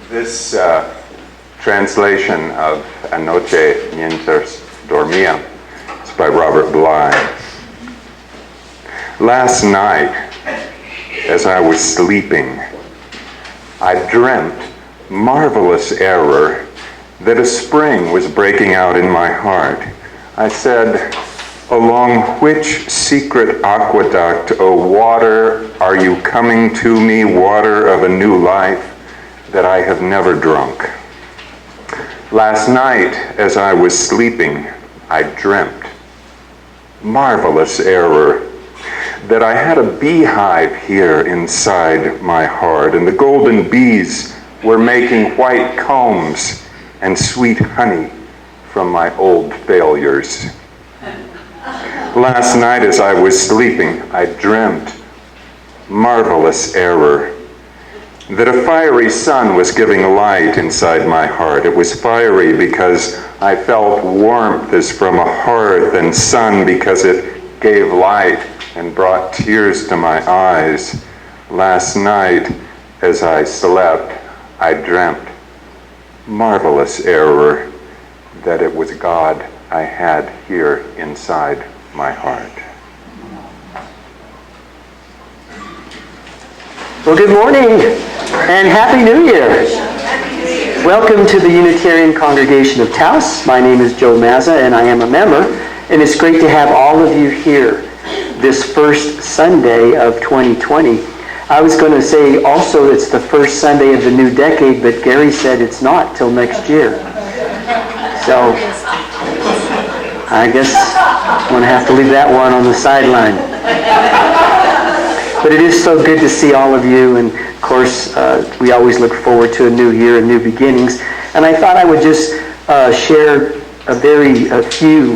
This translation of Anoche Mientras Dormía is by Robert Bly. Last night, as I was sleeping, I dreamt, marvelous error, that a spring was breaking out in my heart. I said, along which secret aqueduct, O water, are you coming to me, water of a new life that I have never drunk? Last night, as I was sleeping, I dreamt, marvelous error, that I had a beehive here inside my heart, and the golden bees were making white combs and sweet honey from my old failures. Last night as I was sleeping, I dreamt, marvelous error, that a fiery sun was giving light inside my heart. It was fiery because I felt warmth as from a hearth, and sun because it gave light and brought tears to my eyes. Last night, as I slept, I dreamt, marvelous error, that it was God I had here inside my heart. Well, good morning and Happy New Year. Welcome to the Unitarian Congregation of Taos. My name is Joe Mazza and I am a member, and it's great to have all of you here this first Sunday of 2020. I was going to say also it's the first Sunday of the new decade, but Gary said it's not till next year. So I guess I'm going to have to leave that one on the sideline. But it is so good to see all of you, and of course we always look forward to a new year and new beginnings. And I thought I would just share a few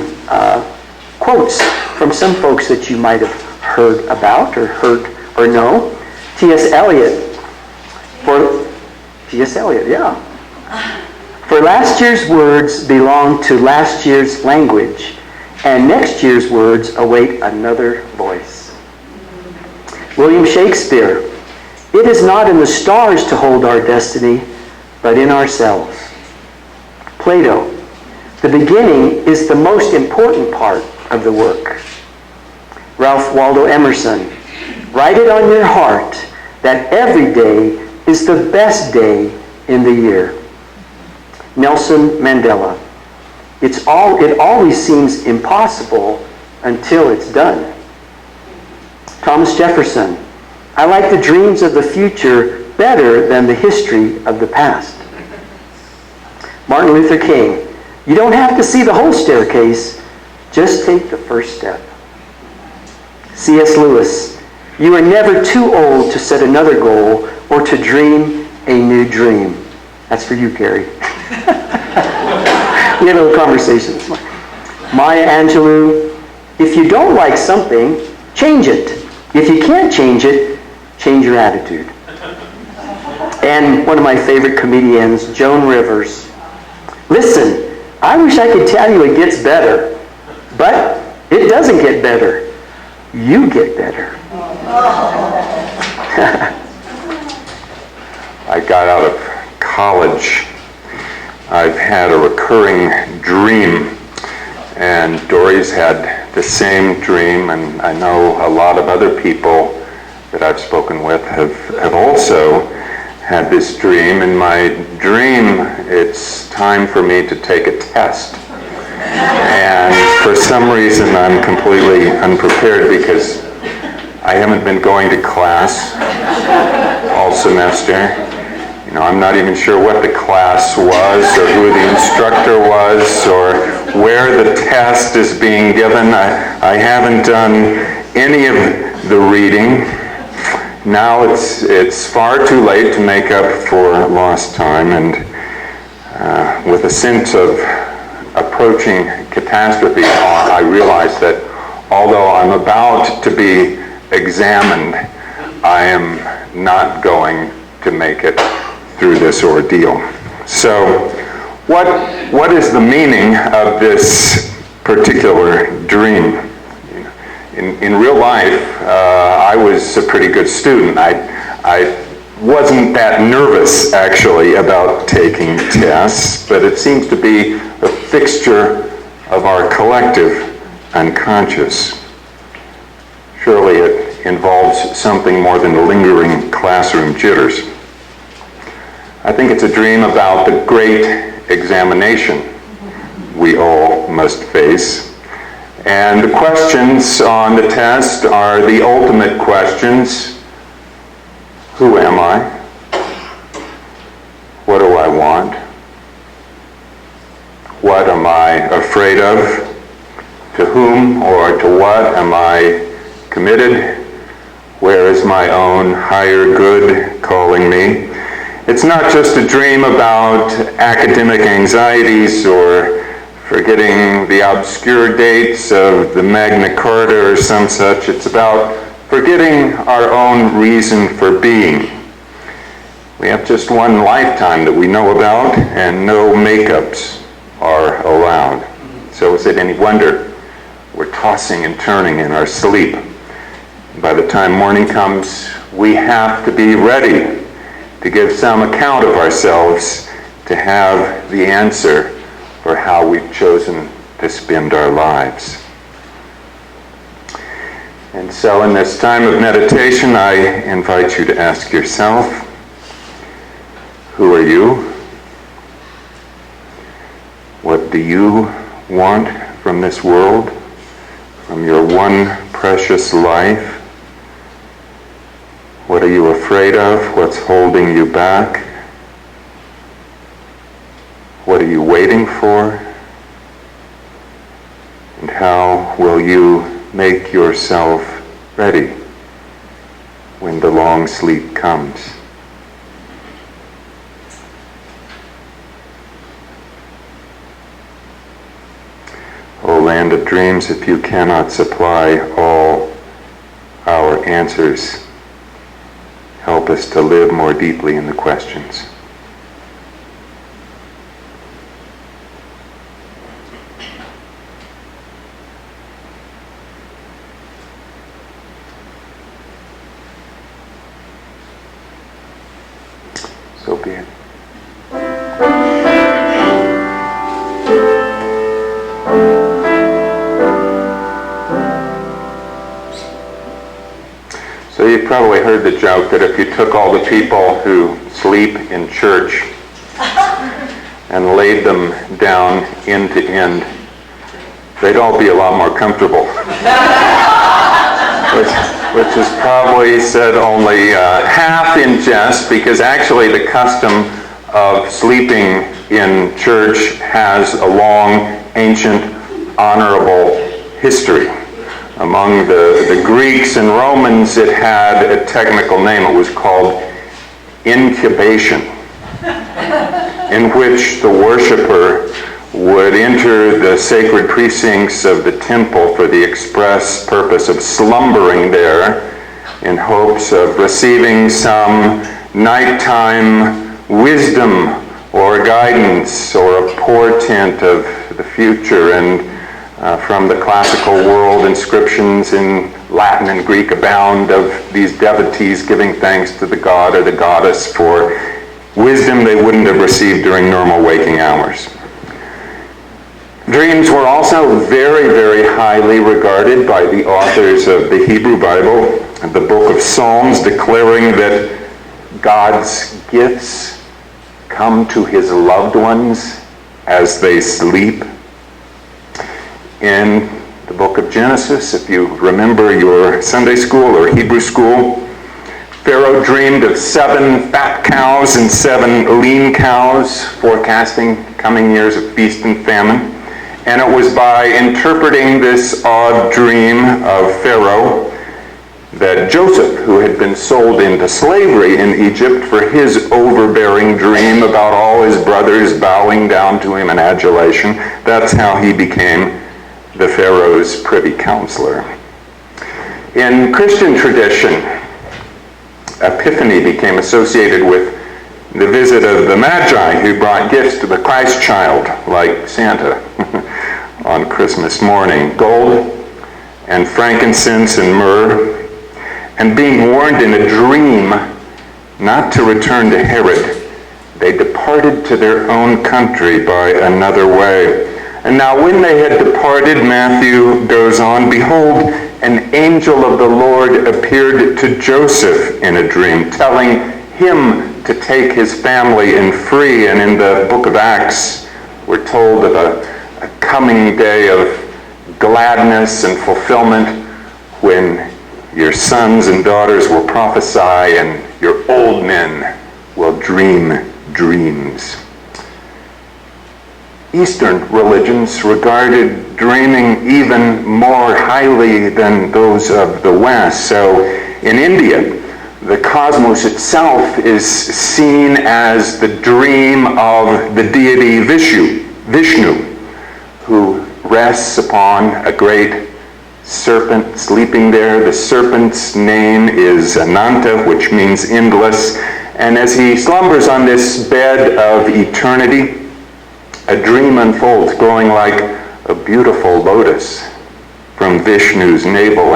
quotes from some folks that you might have heard about or heard or know. T.S. Eliot, yeah. For last year's words belong to last year's language, and next year's words await another voice. William Shakespeare, it is not in the stars to hold our destiny, but in ourselves. Plato, the beginning is the most important part of the work. Ralph Waldo Emerson, write it on your heart that every day is the best day in the year. Nelson Mandela, it always seems impossible until it's done. Thomas Jefferson, I like the dreams of the future better than the history of the past. Martin Luther King, you don't have to see the whole staircase, just take the first step. C.S. Lewis, you are never too old to set another goal or to dream a new dream. That's for you, Gary. We had a little conversation this morning. Maya Angelou, if you don't like something, change it. If you can't change it, change your attitude. And one of my favorite comedians, Joan Rivers, listen, I wish I could tell you it gets better, but it doesn't get better. You get better. I got out of college. I've had a recurring dream, and Dory's had the same dream, and I know a lot of other people that I've spoken with have also had this dream. In my dream, it's time for me to take a test. And for some reason, I'm completely unprepared because I haven't been going to class all semester. You know, I'm not even sure what the class was or who the instructor was or where the test is being given. I haven't done any of the reading. Now it's far too late to make up for lost time, and with a sense of approaching catastrophe, I realize that although I'm about to be examined, I am not going to make it through this ordeal. So what is the meaning of this particular dream? In real life, I was a pretty good student. I wasn't that nervous, actually, about taking tests, but it seems to be a fixture of our collective unconscious. Surely it involves something more than lingering classroom jitters. I think it's a dream about the great examination we all must face. And the questions on the test are the ultimate questions. Who am I? What do I want? What am I afraid of? To whom or to what am I committed? Where is my own higher good calling me? It's not just a dream about academic anxieties or forgetting the obscure dates of the Magna Carta or some such. It's about forgetting our own reason for being. We have just one lifetime that we know about, and no makeups are allowed. So is it any wonder we're tossing and turning in our sleep? By the time morning comes, we have to be ready to give some account of ourselves, to have the answer for how we've chosen to spend our lives. And so in this time of meditation, I invite you to ask yourself, who are you? What do you want from this world, from your one precious life? What are you afraid of? What's holding you back? What are you waiting for? And how will you make yourself ready when the long sleep comes? O land of dreams, if you cannot supply all our answers, help us to live more deeply in the questions. So be it. So you've probably heard the joke that if you took all the people who sleep in church and laid them down end to end, they'd all be a lot more comfortable. Which is probably said only half in jest, because actually the custom of sleeping in church has a long, ancient, honorable history. Among the Greeks and Romans, it had a technical name. It was called incubation, in which the worshiper would enter the sacred precincts of the temple for the express purpose of slumbering there in hopes of receiving some nighttime wisdom or guidance or a portent of the future. And from the classical world, inscriptions in Latin and Greek abound of these devotees giving thanks to the god or the goddess for wisdom they wouldn't have received during normal waking hours. Dreams were also very, very highly regarded by the authors of the Hebrew Bible, the book of Psalms, declaring that God's gifts come to his loved ones as they sleep. In the book of Genesis, if you remember your Sunday school or Hebrew school, Pharaoh dreamed of 7 fat cows and 7 lean cows, forecasting coming years of feast and famine. And it was by interpreting this odd dream of Pharaoh that Joseph, who had been sold into slavery in Egypt for his overbearing dream about all his brothers bowing down to him in adulation, that's how he became the Pharaoh's privy counselor. In Christian tradition, Epiphany became associated with the visit of the Magi who brought gifts to the Christ child, like Santa, on Christmas morning. Gold and frankincense and myrrh, and being warned in a dream not to return to Herod. They departed to their own country by another way. And now when they had departed, Matthew goes on, behold, an angel of the Lord appeared to Joseph in a dream, telling him to take his family and flee. And in the book of Acts, we're told of a coming day of gladness and fulfillment when your sons and daughters will prophesy and your old men will dream dreams. Eastern religions regarded dreaming even more highly than those of the West. So in India, the cosmos itself is seen as the dream of the deity Vishnu, who rests upon a great serpent sleeping there. The serpent's name is Ananta, which means endless. And as he slumbers on this bed of eternity, a dream unfolds, growing like a beautiful lotus from Vishnu's navel.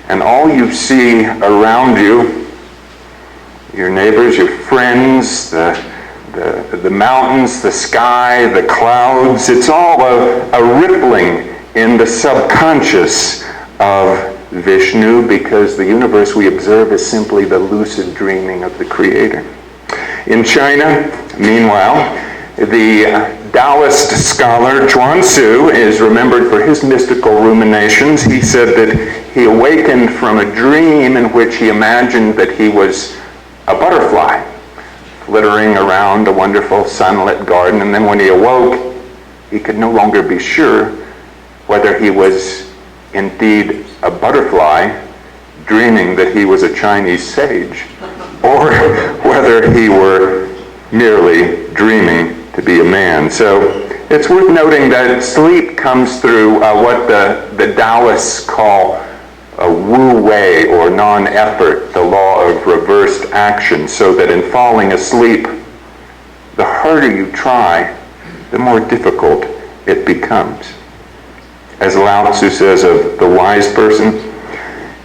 And all you see around you, your neighbors, your friends, the mountains, the sky, the clouds, it's all a rippling in the subconscious of Vishnu, because the universe we observe is simply the lucid dreaming of the Creator. In China, meanwhile, the Taoist scholar Chuang-Tzu is remembered for his mystical ruminations. He said that he awakened from a dream in which he imagined that he was a butterfly flittering around a wonderful sunlit garden, and then when he awoke, he could no longer be sure whether he was indeed a butterfly dreaming that he was a Chinese sage, or whether he were merely dreaming to be a man. So it's worth noting that sleep comes through what the Taoists call a wu wei, or non-effort, the law of reversed action, so that in falling asleep, the harder you try, the more difficult it becomes. As Lao Tzu says of the wise person,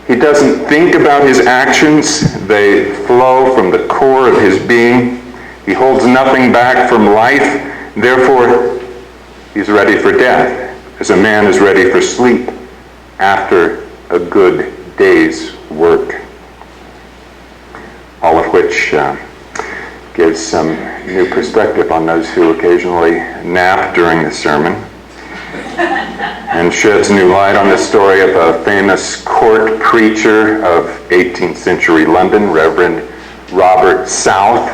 he doesn't think about his actions, they flow from the core of his being. He holds nothing back from life, therefore he's ready for death, as a man is ready for sleep after a good day's work. All of which gives some new perspective on those who occasionally nap during the sermon, and sheds new light on the story of a famous court preacher of 18th century London, Reverend Robert South,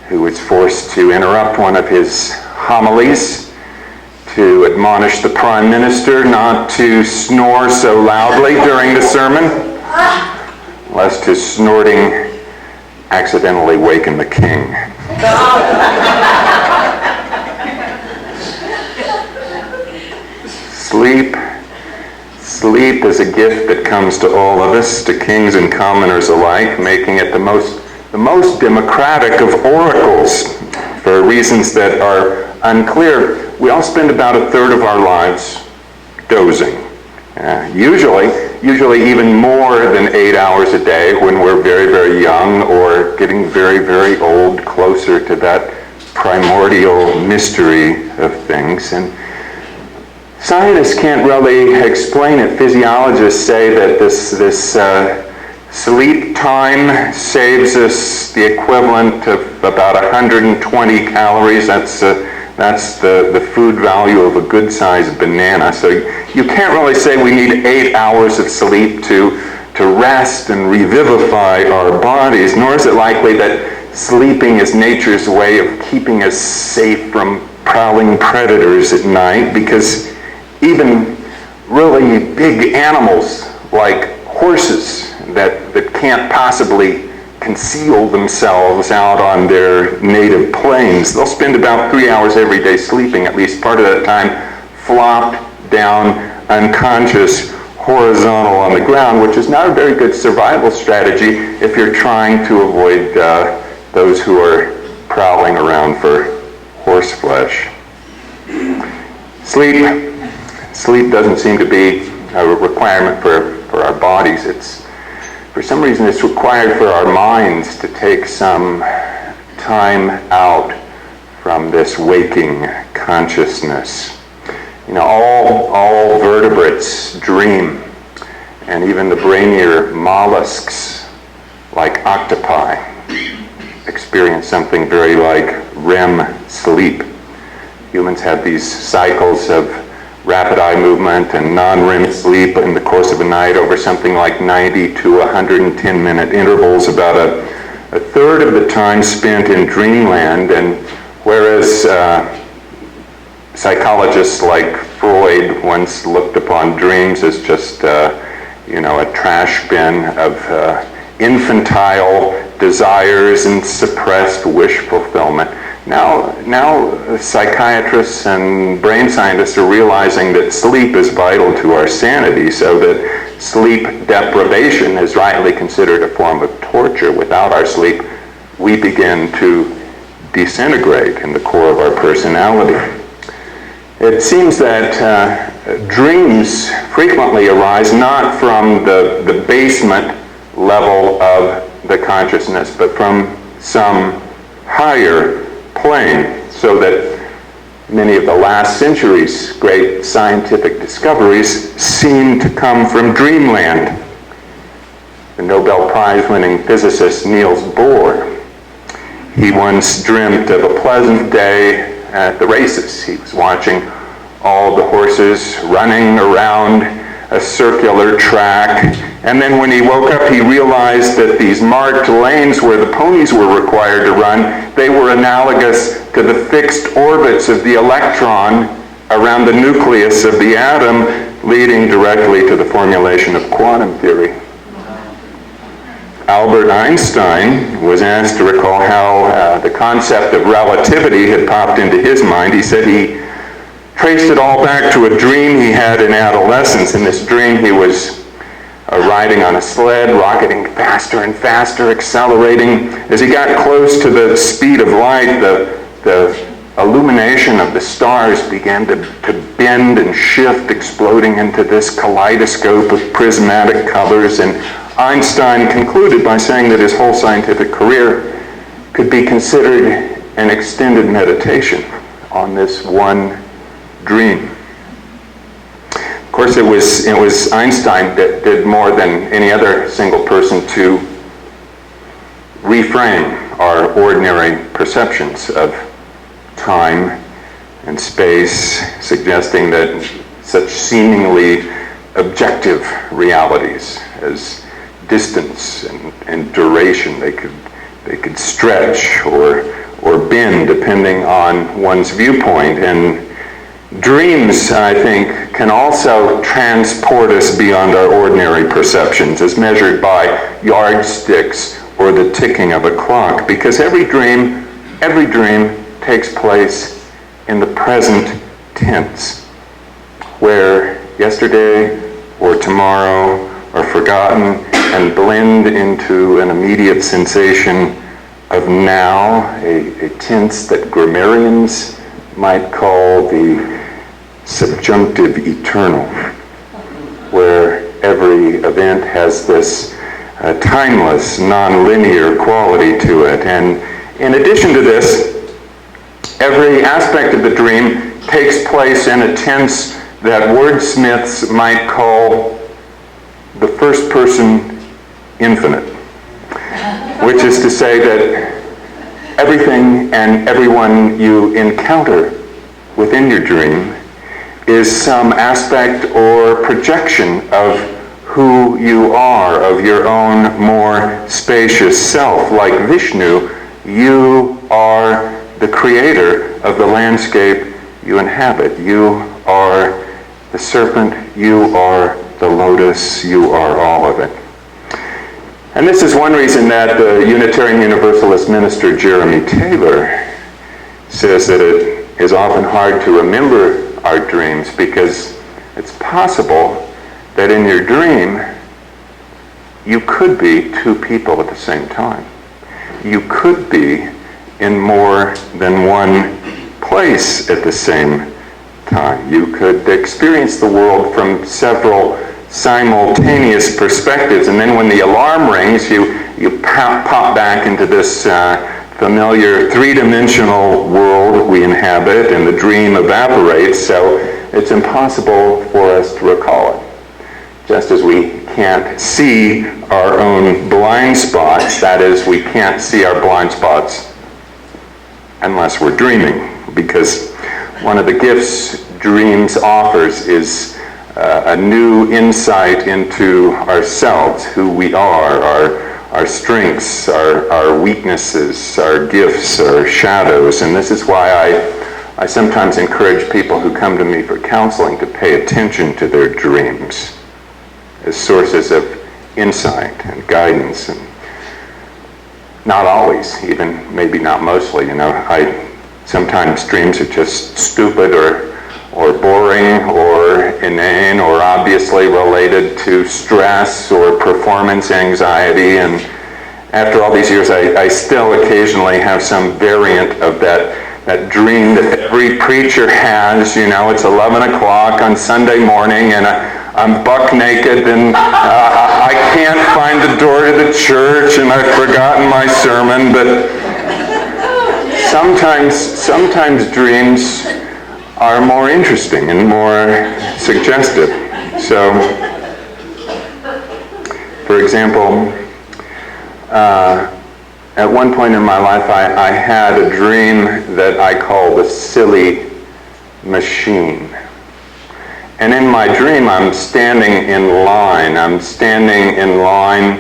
who was forced to interrupt one of his homilies to admonish the Prime Minister not to snore so loudly during the sermon, lest his snorting accidentally waken the king. Sleep is a gift that comes to all of us, to kings and commoners alike, making it the most democratic of oracles for reasons that are unclear. We all spend about a third of our lives dozing. Usually even more than 8 hours a day when we're very, very young, or getting very, very old, closer to that primordial mystery of things. And scientists can't really explain it. Physiologists say that this sleep time saves us the equivalent of about 120 calories. That's the food value of a good-sized banana. So you can't really say we need 8 hours of sleep to rest and revivify our bodies, nor is it likely that sleeping is nature's way of keeping us safe from prowling predators at night, because even really big animals like horses that can't possibly conceal themselves out on their native plains, they'll spend about 3 hours every day sleeping, at least part of that time flopped down unconscious, horizontal on the ground, which is not a very good survival strategy if you're trying to avoid those who are prowling around for horse flesh. Sleep doesn't seem to be a requirement for our bodies. It's for some reason it's required for our minds to take some time out from this waking consciousness. You know, all vertebrates dream, and even the brainier mollusks, like octopi, experience something very like REM sleep. Humans have these cycles of rapid eye movement and non-REM sleep in the course of a night over something like 90 to 110 minute intervals, about a third of the time spent in dreamland. And whereas psychologists like Freud once looked upon dreams as just a trash bin of infantile desires and suppressed wish fulfillment, now psychiatrists and brain scientists are realizing that sleep is vital to our sanity, so that sleep deprivation is rightly considered a form of torture. Without our sleep, we begin to disintegrate in the core of our personality. It seems that dreams frequently arise not from the basement level of the consciousness, but from some higher plane, so that many of the last century's great scientific discoveries seem to come from dreamland. The Nobel Prize-winning physicist Niels Bohr, he once dreamt of a pleasant day at the races. He was watching all the horses running around a circular track, and then when he woke up, he realized that these marked lanes where the ponies were required to run, they were analogous to the fixed orbits of the electron around the nucleus of the atom, leading directly to the formulation of quantum theory. Albert Einstein was asked to recall how the concept of relativity had popped into his mind. He said he traced it all back to a dream he had in adolescence. In this dream, he was riding on a sled, rocketing faster and faster, accelerating. As he got close to the speed of light, the illumination of the stars began to bend and shift, exploding into this kaleidoscope of prismatic colors. And Einstein concluded by saying that his whole scientific career could be considered an extended meditation on this one dream. Of course, it was Einstein that did more than any other single person to reframe our ordinary perceptions of time and space, suggesting that such seemingly objective realities as distance and duration, they could stretch or bend depending on one's viewpoint. And dreams, I think, can also transport us beyond our ordinary perceptions as measured by yardsticks or the ticking of a clock, because every dream takes place in the present tense, where yesterday or tomorrow are forgotten and blend into an immediate sensation of now, a tense that grammarians might call the subjunctive eternal, where every event has this timeless, non-linear quality to it. And in addition to this, every aspect of the dream takes place in a tense that wordsmiths might call the first person infinite, which is to say that everything and everyone you encounter within your dream is some aspect or projection of who you are, of your own more spacious self. Like Vishnu, you are the creator of the landscape you inhabit. You are the serpent, you are the lotus, you are all of it. And this is one reason that the Unitarian Universalist minister Jeremy Taylor says that it is often hard to remember our dreams, because it's possible that in your dream you could be two people at the same time. You could be in more than one place at the same time. You could experience the world from several simultaneous perspectives. And then when the alarm rings, you pop back into this familiar three-dimensional world we inhabit, and the dream evaporates, so it's impossible for us to recall it. Just as we can't see our own blind spots, that is, we can't see our blind spots unless we're dreaming, because one of the gifts dreams offers is a new insight into ourselves, who we are, our strengths, our weaknesses, our gifts, our shadows. And this is why I sometimes encourage people who come to me for counseling to pay attention to their dreams as sources of insight and guidance. And not always, even maybe not mostly, sometimes dreams are just stupid or boring or inane or obviously related to stress or performance anxiety. And after all these years, I still occasionally have some variant of that dream that every preacher has. It's 11 o'clock on Sunday morning and I'm buck naked and I can't find the door to the church and I've forgotten my sermon. But sometimes dreams are more interesting and more suggestive. So, for example, at one point in my life, I had a dream that I call the silly machine. And in my dream, I'm standing in line. I'm standing in line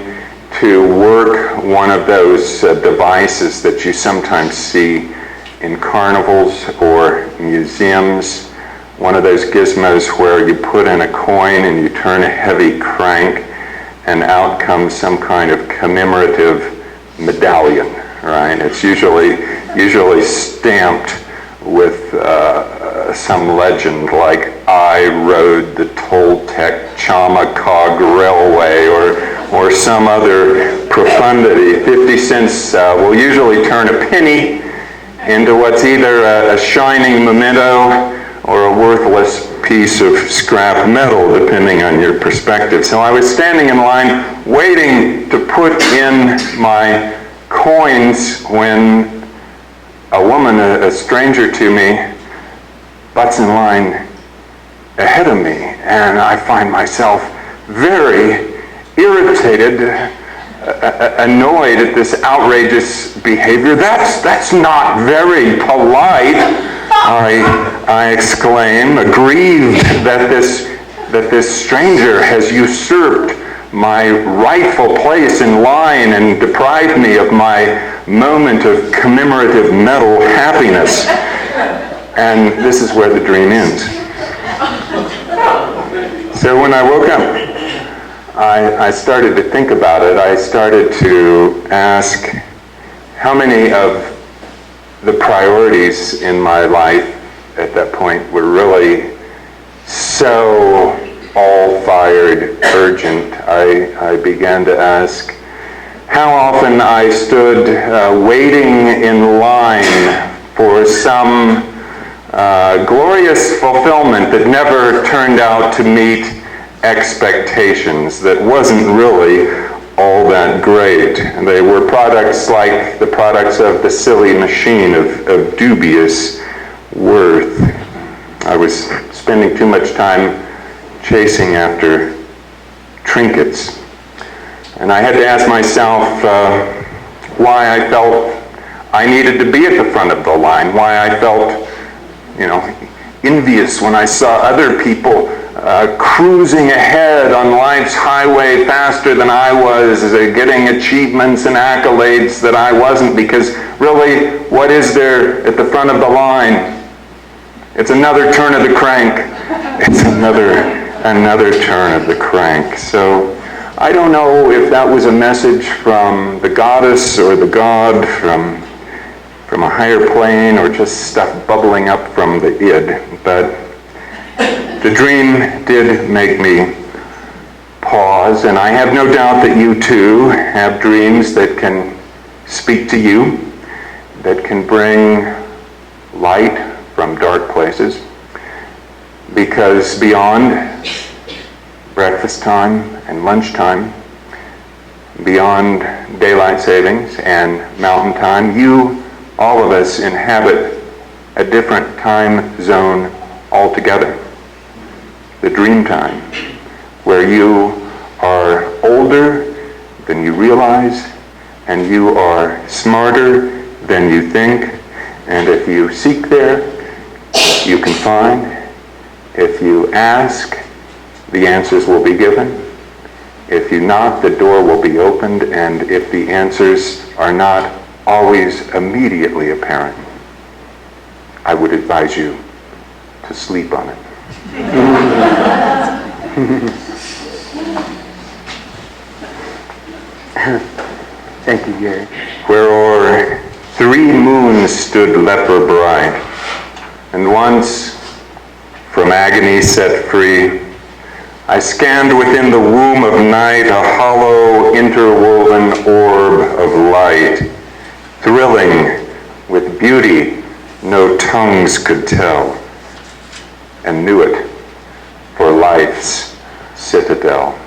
to work one of those devices that you sometimes see in carnivals or museums, one of those gizmos where you put in a coin and you turn a heavy crank and out comes some kind of commemorative medallion, right? It's usually stamped with some legend like I rode the Toltec Chamacog Railway or some other profundity. 50 cents will usually turn a penny into what's either a shining memento or a worthless piece of scrap metal, depending on your perspective. So I was standing in line waiting to put in my coins when a woman, a stranger to me, butts in line ahead of me, and I find myself very irritated, annoyed at this outrageous behavior. That's not very polite, I exclaim, aggrieved that this stranger has usurped my rightful place in line and deprived me of my moment of commemorative medal happiness. And this is where the dream ends. So when I woke up, I started to think about it. I started to ask how many of the priorities in my life at that point were really so all-fired urgent. I began to ask how often I stood waiting in line for some glorious fulfillment that never turned out to meet expectations, that wasn't really all that great. And they were products like the products of the silly machine of dubious worth. I was spending too much time chasing after trinkets. And I had to ask myself why I felt I needed to be at the front of the line, why I felt, envious when I saw other people cruising ahead on life's highway faster than I was, getting achievements and accolades that I wasn't, because really, what is there at the front of the line? It's another turn of the crank. It's another turn of the crank. So I don't know if that was a message from the goddess or the god, from a higher plane, or just stuff bubbling up from the id, but the dream did make me pause, and I have no doubt that you too have dreams that can speak to you, that can bring light from dark places, because beyond breakfast time and lunchtime, beyond daylight savings and mountain time, you, all of us, inhabit a different time zone altogether. The dream time, where you are older than you realize, and you are smarter than you think, and if you seek there, you can find. If you ask, the answers will be given. If you knock, the door will be opened, and if the answers are not always immediately apparent, I would advise you to sleep on it. Thank you, Gary. Where o'er 3 moons stood leper bride, and once from agony set free, I scanned within the womb of night a hollow interwoven orb of light, thrilling with beauty no tongues could tell, and knew it for life's citadel.